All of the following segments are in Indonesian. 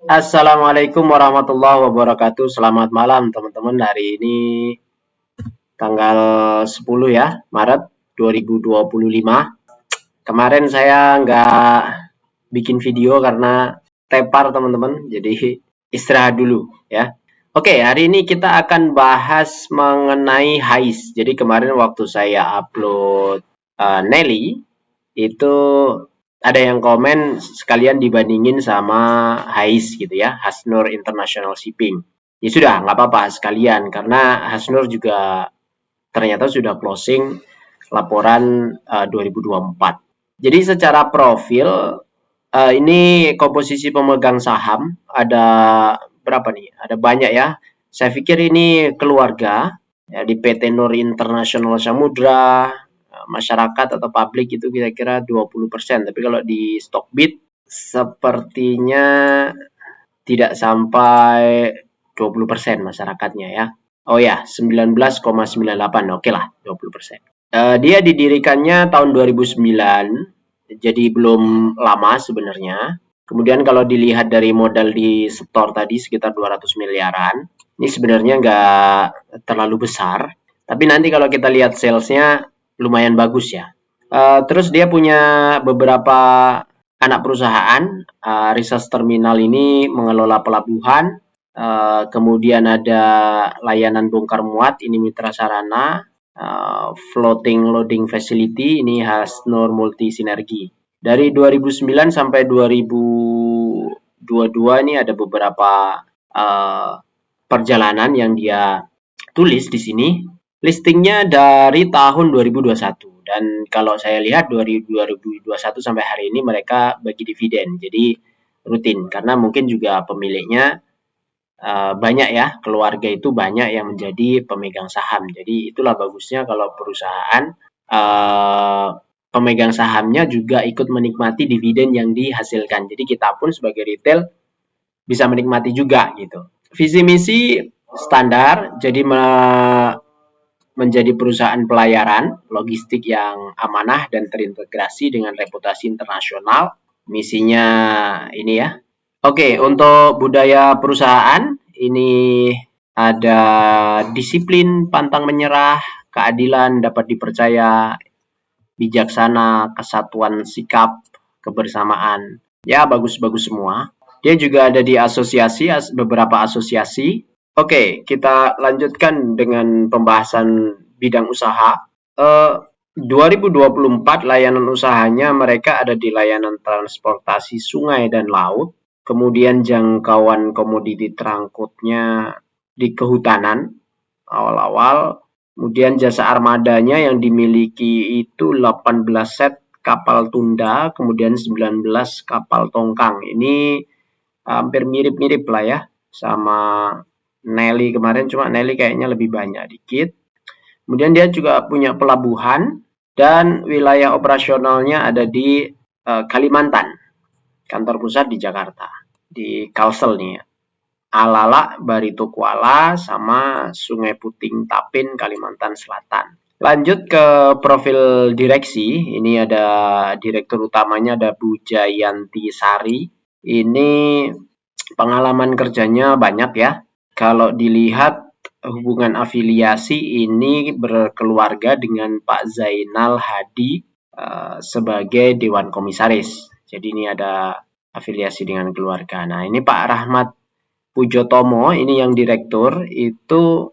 Assalamualaikum warahmatullahi wabarakatuh. Selamat malam teman-teman. Hari ini tanggal 10 ya, Maret 2025. Kemarin saya nggak bikin video karena tepar teman-teman. Jadi istirahat dulu ya. Oke, hari ini kita akan bahas mengenai HAIS. Jadi kemarin waktu saya upload Nelly, itu ada yang komen sekalian dibandingin sama HAIS gitu ya, Hasnur International Shipping. Ya sudah, nggak apa-apa sekalian karena Hasnur juga ternyata sudah closing laporan 2024. Jadi secara profil ini komposisi pemegang saham ada berapa nih? Ada banyak ya. Saya pikir ini keluarga ya, di PT Nur International Samudra, masyarakat atau publik itu kira-kira 20%. Tapi kalau di Stockbit sepertinya tidak sampai 20% masyarakatnya ya. Oh ya, 19,98. Oke lah, 20%. Dia didirikannya tahun 2009, jadi belum lama sebenarnya. Kemudian kalau dilihat dari modal di store tadi sekitar 200 miliaran, ini sebenarnya nggak terlalu besar. Tapi nanti kalau kita lihat salesnya lumayan bagus ya. Terus dia punya beberapa anak perusahaan. Research Terminal ini mengelola pelabuhan. Kemudian ada layanan bongkar muat, ini Mitra Sarana. Floating Loading Facility, ini Hasnur Multi Sinergi. Dari 2009 sampai 2022 ini ada beberapa perjalanan yang dia tulis di sini. Listingnya dari tahun 2021 dan kalau saya lihat 2021 sampai hari ini mereka bagi dividen, jadi rutin karena mungkin juga pemiliknya banyak ya, keluarga itu banyak yang menjadi pemegang saham. Jadi itulah bagusnya kalau perusahaan pemegang sahamnya juga ikut menikmati dividen yang dihasilkan. Jadi kita pun sebagai retail bisa menikmati juga gitu. Visi misi standar, jadi menjadi perusahaan pelayaran logistik yang amanah dan terintegrasi dengan reputasi internasional. Misinya ini ya. Oke, untuk budaya perusahaan ini ada disiplin, pantang menyerah, keadilan, dapat dipercaya, bijaksana, kesatuan sikap, kebersamaan. Ya, bagus-bagus semua. Dia juga ada di asosiasi, beberapa asosiasi. Oke, kita lanjutkan dengan pembahasan bidang usaha. 2024 layanan usahanya mereka ada di layanan transportasi sungai dan laut, kemudian jangkauan komoditi terangkutnya di kehutanan awal-awal, kemudian jasa armadanya yang dimiliki itu 18 set kapal tunda, kemudian 19 kapal tongkang. Ini hampir mirip-mirip lah ya sama Nelly kemarin, cuma Nelly kayaknya lebih banyak dikit. Kemudian dia juga punya pelabuhan dan wilayah operasionalnya ada di Kalimantan. Kantor pusat di Jakarta, di Kalsel nih ya. Alala, Barito Kuala, sama Sungai Puting Tapin, Kalimantan Selatan. Lanjut ke profil direksi, ini ada direktur utamanya ada Bu Jayanti Sari. Ini pengalaman kerjanya banyak ya. Kalau dilihat hubungan afiliasi ini berkeluarga dengan Pak Zainal Hadi sebagai Dewan Komisaris. Jadi ini ada afiliasi dengan keluarga. Nah ini Pak Rahmat Pujotomo, ini yang direktur, itu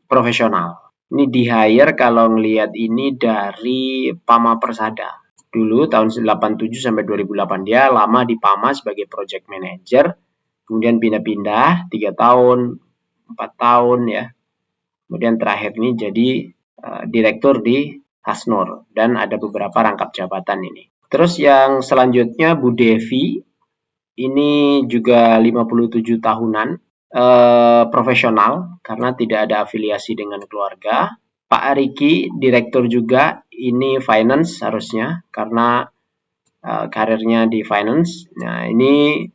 profesional. Ini di-hire kalau ngelihat ini dari Pama Persada. Dulu tahun 87 sampai 2008 dia lama di Pama sebagai project manager, kemudian pindah-pindah 3 tahun, 4 tahun ya. Kemudian terakhir ini jadi direktur di Hasnur dan ada beberapa rangkap jabatan ini. Terus yang selanjutnya Bu Devi, ini juga 57 tahunan, profesional karena tidak ada afiliasi dengan keluarga. Pak Riki, direktur juga, ini finance harusnya karena karirnya di finance. Nah ini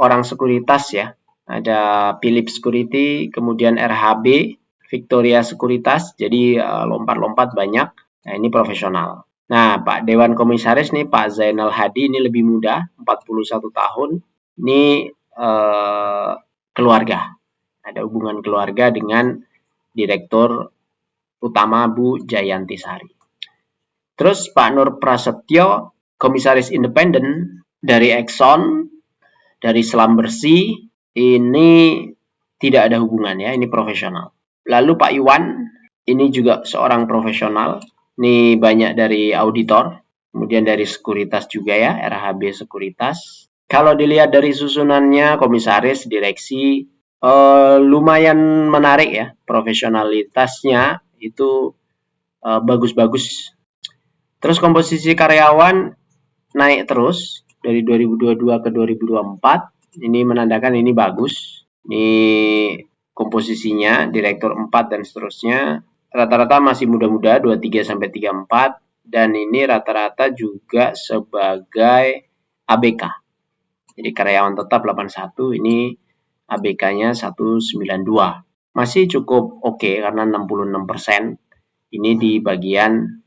orang sekuritas ya, ada Philip Security, kemudian RHB, Victoria Sekuritas, jadi lompat-lompat banyak. Nah ini profesional. Nah Pak Dewan Komisaris nih Pak Zainal Hadi ini lebih muda, 41 tahun. Ini keluarga. Ada hubungan keluarga dengan Direktur Utama Bu Jayanti Sari. Terus Pak Nur Prasetyo, Komisaris Independen dari Exxon, dari Selam Bersih, ini tidak ada hubungan ya, ini profesional. Lalu Pak Iwan, ini juga seorang profesional, ini banyak dari auditor, kemudian dari sekuritas juga ya, RHB Sekuritas. Kalau dilihat dari susunannya, komisaris, direksi, lumayan menarik ya, profesionalitasnya itu bagus-bagus. Terus komposisi karyawan naik terus dari 2022 ke 2024. Ini menandakan ini bagus. Ini komposisinya direktur 4 dan seterusnya. Rata-rata masih muda-muda 23 sampai 34 dan ini rata-rata juga sebagai ABK. Jadi karyawan tetap 81, ini ABK-nya 192. Masih cukup oke karena 66%. Ini di bagian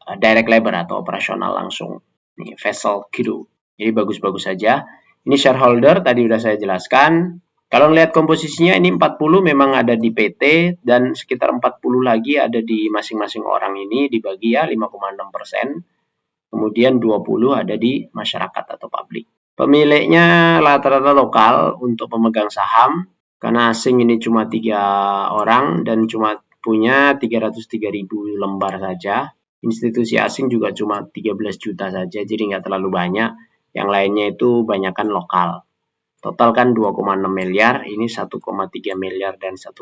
direct labor atau operasional langsung. Ini vessel crew. Jadi bagus-bagus saja. Ini shareholder tadi sudah saya jelaskan. Kalau lihat komposisinya ini 40 memang ada di PT dan sekitar 40 lagi ada di masing-masing orang ini dibagi ya 5,6%. Kemudian 20 ada di masyarakat atau publik. Pemiliknya rata-rata lokal untuk pemegang saham karena asing ini cuma 3 orang dan cuma punya 303.000 lembar saja. Institusi asing juga cuma 13 juta saja, jadi nggak terlalu banyak. Yang lainnya itu banyakkan lokal. Total kan 2,6 miliar, ini 1,3 miliar dan 1,3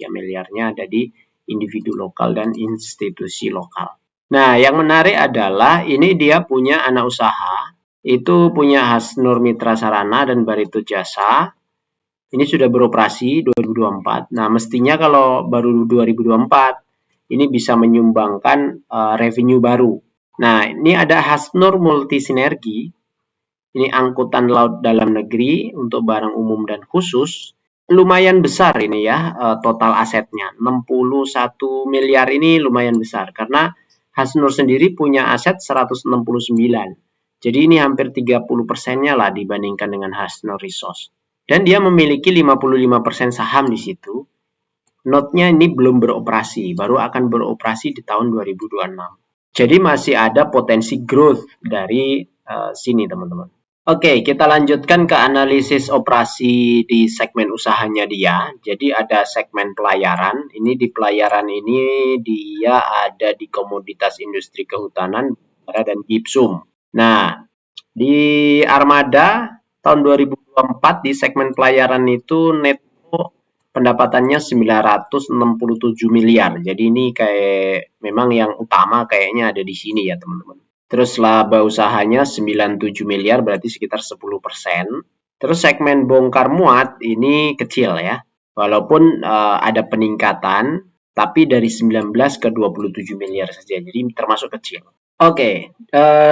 miliarnya ada di individu lokal dan institusi lokal. Nah, yang menarik adalah ini dia punya anak usaha, itu punya Hasnur Mitra Sarana dan Barito Jasa. Ini sudah beroperasi 2024. Nah, mestinya kalau baru 2024, ini bisa menyumbangkan revenue baru. Nah, ini ada Hasnur Multisinergi. Ini angkutan laut dalam negeri untuk barang umum dan khusus. Lumayan besar ini ya total asetnya. 61 miliar ini lumayan besar karena Hasnur sendiri punya aset 169. Jadi ini hampir 30%-nya lah dibandingkan dengan Hasnur Resource. Dan dia memiliki 55% saham di situ. Notnya ini belum beroperasi, baru akan beroperasi di tahun 2026. Jadi masih ada potensi growth dari sini teman-teman. Oke, kita lanjutkan ke analisis operasi di segmen usahanya dia. Jadi ada segmen pelayaran. Ini di pelayaran ini dia ada di komoditas industri kehutanan dan gipsum. Nah, di Armada tahun 2024 di segmen pelayaran itu neto pendapatannya 967 miliar. Jadi ini kayak memang yang utama kayaknya ada di sini ya teman-teman. Terus laba usahanya 97 miliar berarti sekitar 10%. Terus segmen bongkar muat ini kecil ya. Walaupun ada peningkatan tapi dari 19 ke 27 miliar saja. Jadi termasuk kecil. Oke,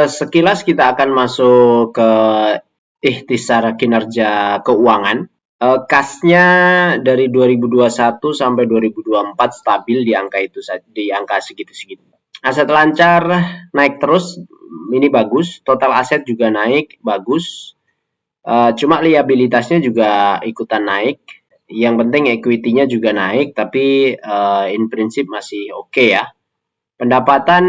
sekilas kita akan masuk ke ikhtisar kinerja keuangan. Kasnya dari 2021 sampai 2024 stabil di angka itu di angka segitu-segitu. Aset lancar naik terus, ini bagus. Total aset juga naik, bagus. Cuma liabilitasnya juga ikutan naik. Yang penting equity-nya juga naik, tapi in prinsip masih oke ya. Pendapatan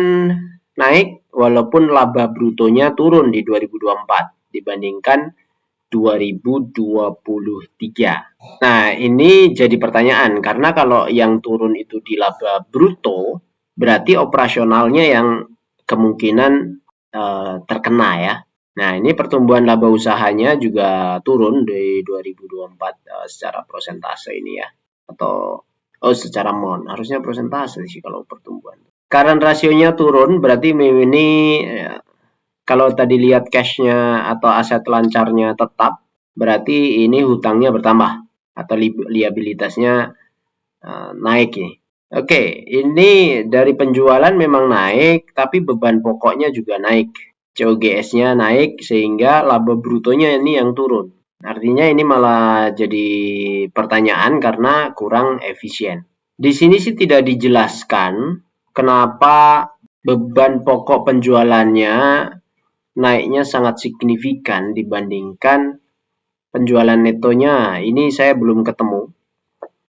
naik, walaupun laba brutonya turun di 2024 dibandingkan 2023. Nah, ini jadi pertanyaan karena kalau yang turun itu di laba bruto, berarti operasionalnya yang kemungkinan terkena ya. Nah, ini pertumbuhan laba usahanya juga turun di 2024 secara persentase ini ya. Atau secara mon, harusnya persentase sih kalau pertumbuhan. Current rasionya turun, berarti ini kalau tadi lihat cash-nya atau aset lancarnya tetap, berarti ini hutangnya bertambah atau liabilitasnya naik nih. Oke, ini dari penjualan memang naik, tapi beban pokoknya juga naik. COGS-nya naik sehingga laba brutonya ini yang turun. Artinya ini malah jadi pertanyaan karena kurang efisien. Di sini sih tidak dijelaskan kenapa beban pokok penjualannya naiknya sangat signifikan dibandingkan penjualan netonya ini saya belum ketemu.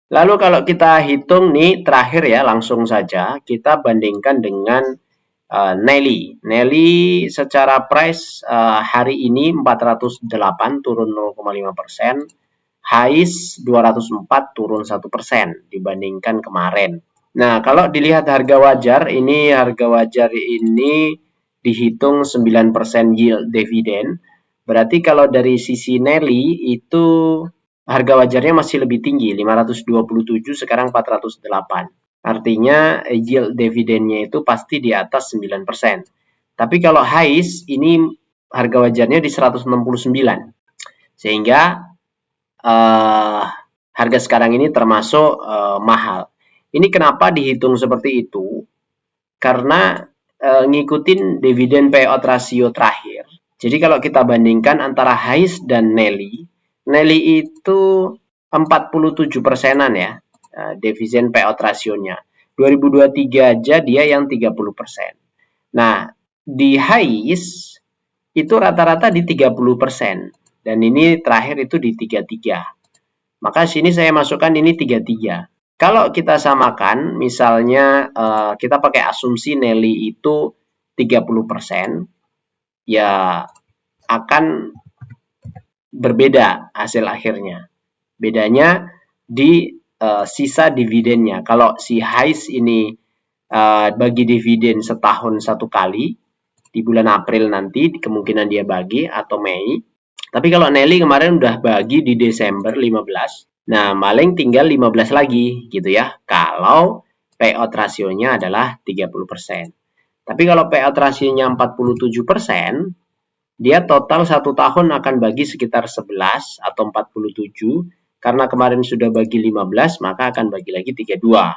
Lalu kalau kita hitung nih terakhir ya, langsung saja kita bandingkan dengan Nelly. Nelly secara price hari ini 408 turun 0,5%, highs 204 turun 1% dibandingkan kemarin. Nah, kalau dilihat harga wajar, ini harga wajar ini dihitung 9% yield dividen. Berarti kalau dari sisi Nelly itu harga wajarnya masih lebih tinggi, 527 sekarang 408. Artinya yield dividennya itu pasti di atas 9%. Tapi kalau highs ini harga wajarnya di 169. Sehingga harga sekarang ini termasuk mahal. Ini kenapa dihitung seperti itu? Karena ngikutin dividen payout ratio terakhir. Jadi kalau kita bandingkan antara highs dan Nelly, Nelly itu 47%-an ya, dividen payout rasionya. 2023 aja dia yang 30%. Nah, di highs itu rata-rata di 30%. Dan ini terakhir itu di 33. Maka sini saya masukkan ini 33. Kalau kita samakan, misalnya kita pakai asumsi Nelly itu 30%, ya akan berbeda hasil akhirnya. Bedanya di sisa dividennya. Kalau si highs ini bagi dividen setahun satu kali, di bulan April nanti kemungkinan dia bagi atau Mei. Tapi kalau Nelly kemarin udah bagi di Desember 15, nah maling tinggal 15 lagi gitu ya. Kalau payout rasionya adalah 30%. Tapi kalau payout rasionya 47%, dia total 1 tahun akan bagi sekitar 11 atau 47. Karena kemarin sudah bagi 15, maka akan bagi lagi 32.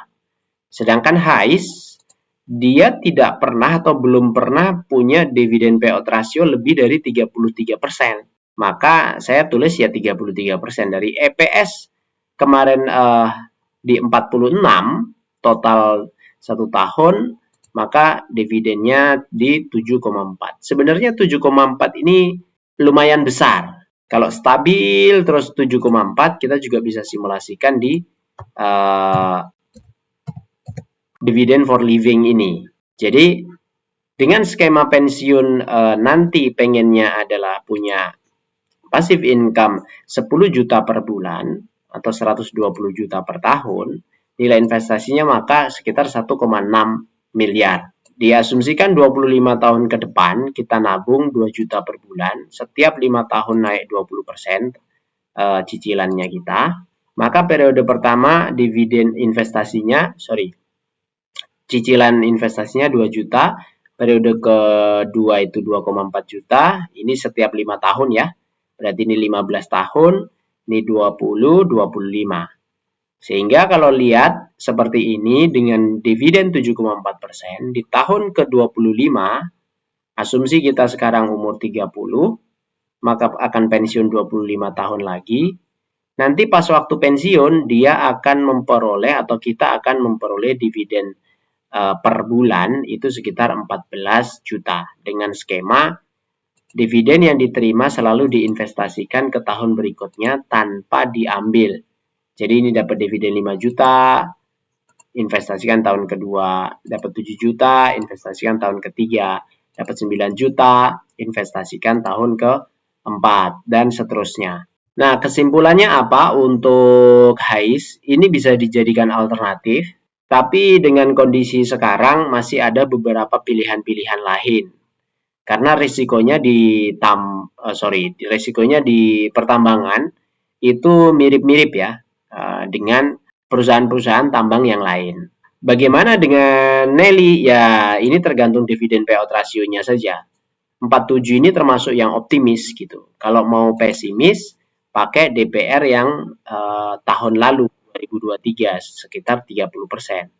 Sedangkan highs, dia tidak pernah atau belum pernah punya dividen payout ratio lebih dari 33%. Maka saya tulis ya 33% dari EPS kemarin di 46 total 1 tahun, maka dividennya di 7,4. Sebenarnya 7,4 ini lumayan besar. Kalau stabil terus 7,4, kita juga bisa simulasikan di dividen for living ini. Jadi dengan skema pensiun nanti pengennya adalah punya passive income 10 juta per bulan atau 120 juta per tahun, nilai investasinya maka sekitar 1,6 miliar. Diasumsikan 25 tahun ke depan kita nabung 2 juta per bulan, setiap 5 tahun naik 20% cicilannya kita, maka periode pertama dividen investasinya, cicilan investasinya 2 juta, periode kedua itu 2,4 juta, ini setiap 5 tahun ya. Berarti ini 15 tahun, ini 20, 25. Sehingga kalau lihat seperti ini dengan dividen 7,4%, di tahun ke-25, asumsi kita sekarang umur 30, maka akan pensiun 25 tahun lagi. Nanti pas waktu pensiun, dia akan memperoleh atau kita akan memperoleh dividen per bulan itu sekitar 14 juta dengan skema dividen yang diterima selalu diinvestasikan ke tahun berikutnya tanpa diambil. Jadi ini dapat dividen 5 juta, investasikan tahun kedua, dapat 7 juta, investasikan tahun ketiga, dapat 9 juta, investasikan tahun keempat, dan seterusnya. Nah, kesimpulannya apa untuk highs? Ini bisa dijadikan alternatif, tapi dengan kondisi sekarang masih ada beberapa pilihan-pilihan lain. Karena risikonya risikonya di pertambangan itu mirip-mirip ya dengan perusahaan-perusahaan tambang yang lain. Bagaimana dengan Nelly? Ya, ini tergantung dividen payout rasionya saja. 47 ini termasuk yang optimis gitu. Kalau mau pesimis, pakai DPR yang tahun lalu 2023 sekitar 30%.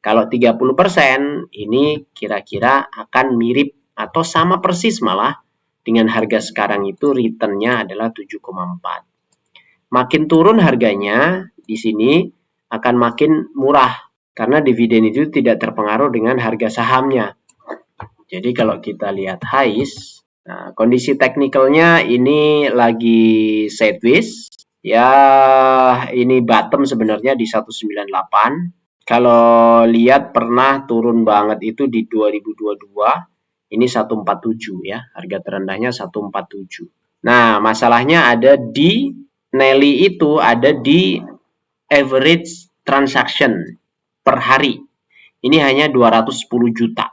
Kalau 30% ini kira-kira akan mirip atau sama persis malah dengan harga sekarang itu returnnya adalah 7,4. Makin turun harganya di sini akan makin murah karena dividen itu tidak terpengaruh dengan harga sahamnya. Jadi kalau kita lihat highs Nah, kondisi teknikalnya ini lagi sideways. Ya, ini bottom sebenarnya di 198. Kalau lihat pernah turun banget itu di 2022. Ini 147 ya, harga terendahnya 147. Nah, masalahnya ada di Nelly itu ada di average transaction per hari. Ini hanya 210 juta.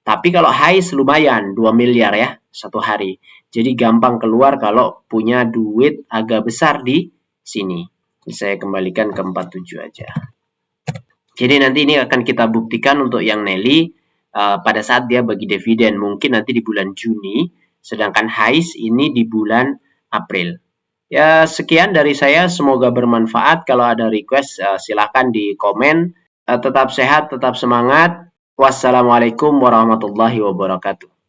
Tapi kalau highs lumayan 2 miliar ya satu hari. Jadi gampang keluar kalau punya duit agak besar di sini. Saya kembalikan ke 47 aja. Jadi nanti ini akan kita buktikan untuk yang Nelly pada saat dia bagi dividen. Mungkin nanti di bulan Juni, sedangkan highs ini di bulan April. Ya, sekian dari saya. Semoga bermanfaat. Kalau ada request, silakan di komen. Tetap sehat, tetap semangat. Wassalamualaikum warahmatullahi wabarakatuh.